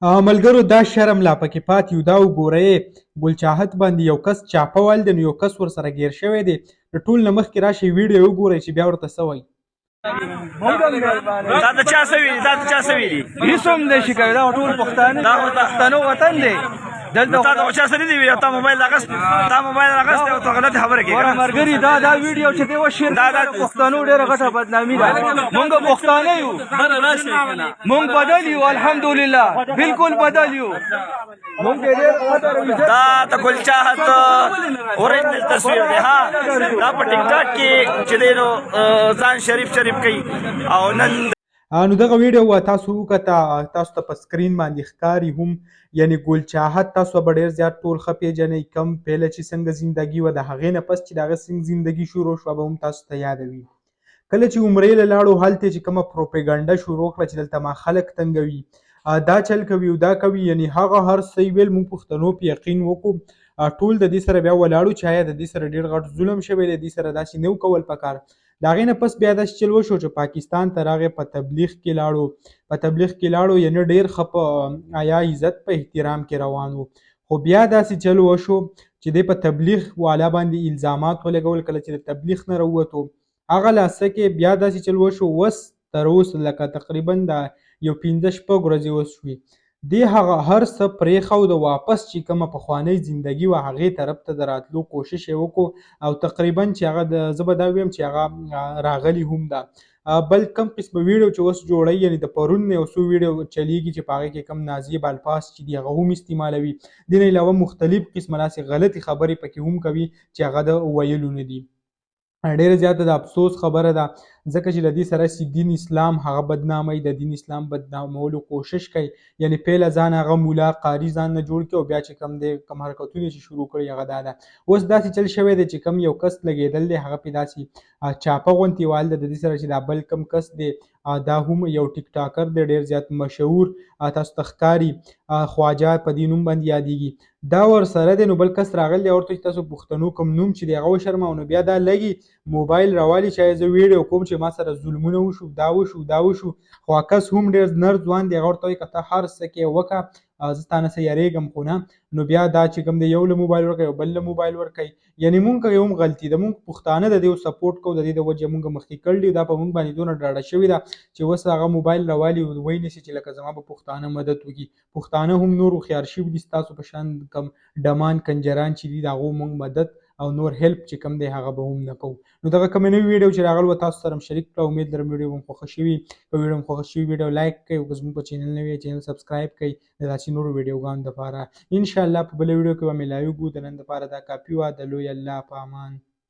ملګرو دا شرم لا پکې پاتې یو، دا وګورئ ګل چاهت باندې یو کس چاپه وال دی، نو یو کس ورسره ګیر شوی دی. د ټول نه مخکې راشئ ویډیو وګورئ چې بیا ورته څه وایي. دا د چا څه ویلي؟ دا د چا څه ویلي؟ هېڅ هم نه شي کولی، دا ټول پښتانه، دا پښتنو وطن دی. دلته تا د چا سره نه دی ویلي؟ تا موبایل اغست، تا موبایل اغست او ته غلطه خبره کوې. ګوره ملګري، دا ویډیو چې دی وشیر، دا د پښتنو ډېره غټه بدنامي ده. مونږ پښتانه یو، مونږ بدل یو، الحمدلله بالکل بدل یو. دا د ګل چاهت اورجنل تصویر دی. ها دا په ټیک ټاک کې چې دی نو ځان شریف کوي او نن نو دغه ویډیو تاسو وکړه، تاسو ته په سکرین باندې ښکاري هم، یعنی ګل چاهت تاسو به ډېر زیات ټول ښه پېژنئ. کم پهله چې څنګه زندګي وه، د هغې نه پس چې د هغه څنګه زندګي شروع شوه به هم تاسو ته یاده وي. کله چې عمرې له لاړو هلته چې کومه پروپیګنډه شروع کړه چې دلته ما خلک تنګوي، دا چل کوي او دا کوي، یعنی هغه هر څه یې ویل، موږ پښتنو په یقین وکړو. ټول د دې سره بیا ولاړو چې آیا د دې سره ډېر غټ ظلم شوی دی، دې سره داسې نه و کول پکار. د هغې نه پس بیا داسې چل وشو چې پاکستان ته راغی، په تبلیغ کې لاړو، یعنی ډېر ښه په حیا، عزت، په احترام کې روان و. خو بیا داسې چل وشو چې دی په تبلیغ والا باندې الزامات ولګول. کله چې د تبلیغ نه راووتو هغه لاسه کې بیا داسې چل وشو، اوس تر اوسه لکه تقریبا د یو 15-16 ورځې وشوي، دې هغه هر څه پرېښود، واپس چې کومه پخوانۍ زندګي وه هغې طرف ته د راتلو کوشش یې وکړو، او تقریبا چې هغه زه به دا ویم چې هغه راغلی هم ده. بل کم قسمه ویډیو چې اوس جوړوي، یعنی د پرون نه یو څو ویډیو چلیږي چې په هغې کې کم نازیب الفاظ چې دي هغه هم استعمالوي. دې نه علاوه مختلف قسمه داسې غلطې خبرې پکې هم کوي چې هغه د ویلو نه دي. ډېره زیاته د افسوس خبره ده، ځکه چې د دې سره چې دین اسلام هغه بدناموي، د دین اسلام بدنامولو کوشش کوي. یعنی پیله ځان هغه مولا قاري ځان نه جوړ کړي، او بیا چې کوم دی کوم حرکتونه چې شروع کړي هغه دا ده. اوس داسې چل شوی دی چې کوم یو کس لګېدل دی، هغه پې داسې چاپه غوندې وال ده، د دې سره چې دا بل کوم کس دی دا هم یو ټیک ټاکر دی ډېر زیات مشهور، تاسو ته ښکاري خواجه په دې نوم باندې یادېږي. دا ورسره دی. نو بل کس راغلی دی، ورته چې تاسو پښتنو کوم نوم چې دی هغه وشرموه، نو بیا دا لږې موبایل راوالي چې زه ویډیو کوم چې ما سره ظلمونه وشو، دا وشو. خو کس هم ډېر نر ځوان دی، هغه ورته وایي که ته هر څه کې وکړه، زه تا نه څه یارېږم خو نه. نو بیا دا چې کوم دی یو له موبایل ورکوي، یو بل له موبایل ورکوي. یعنی مونږ کوي هم غلطي ده، مونږ پښتانه د دې سپورټ کوو، د دې د وجې مونږ مخکې کړي دي، دا په مونږ باندې دونه ډاډه شوې ده چې اوس هغه موبایل راوالي وایي نه شي چې لکه زما به پښتانه مدد وکړي. پښتانه هم نور هوښیار شوي دي، ستاسو په شان کم ډمان کنجران چې دي د هغو مونږ مدد او نور هیلپ چې کوم دی هغه به هم نه کوو. نو دغه کومې نوې ویډیو چې راغلو تاسو سره هم شریک کړه. امید لرم ویډیو هم خوښه شوي. که ویډیو هم خوښه شوي ویډیو لایک کړئ، او که زموږ په چینل نوی یې چینل سبسکرایب کړئ د داسې نورو ویډیوګانو دپاره. انشاءالله په بله ویډیو کې به میلاویږو. د نن دپاره دا کافي وه. د لوی الله په امان.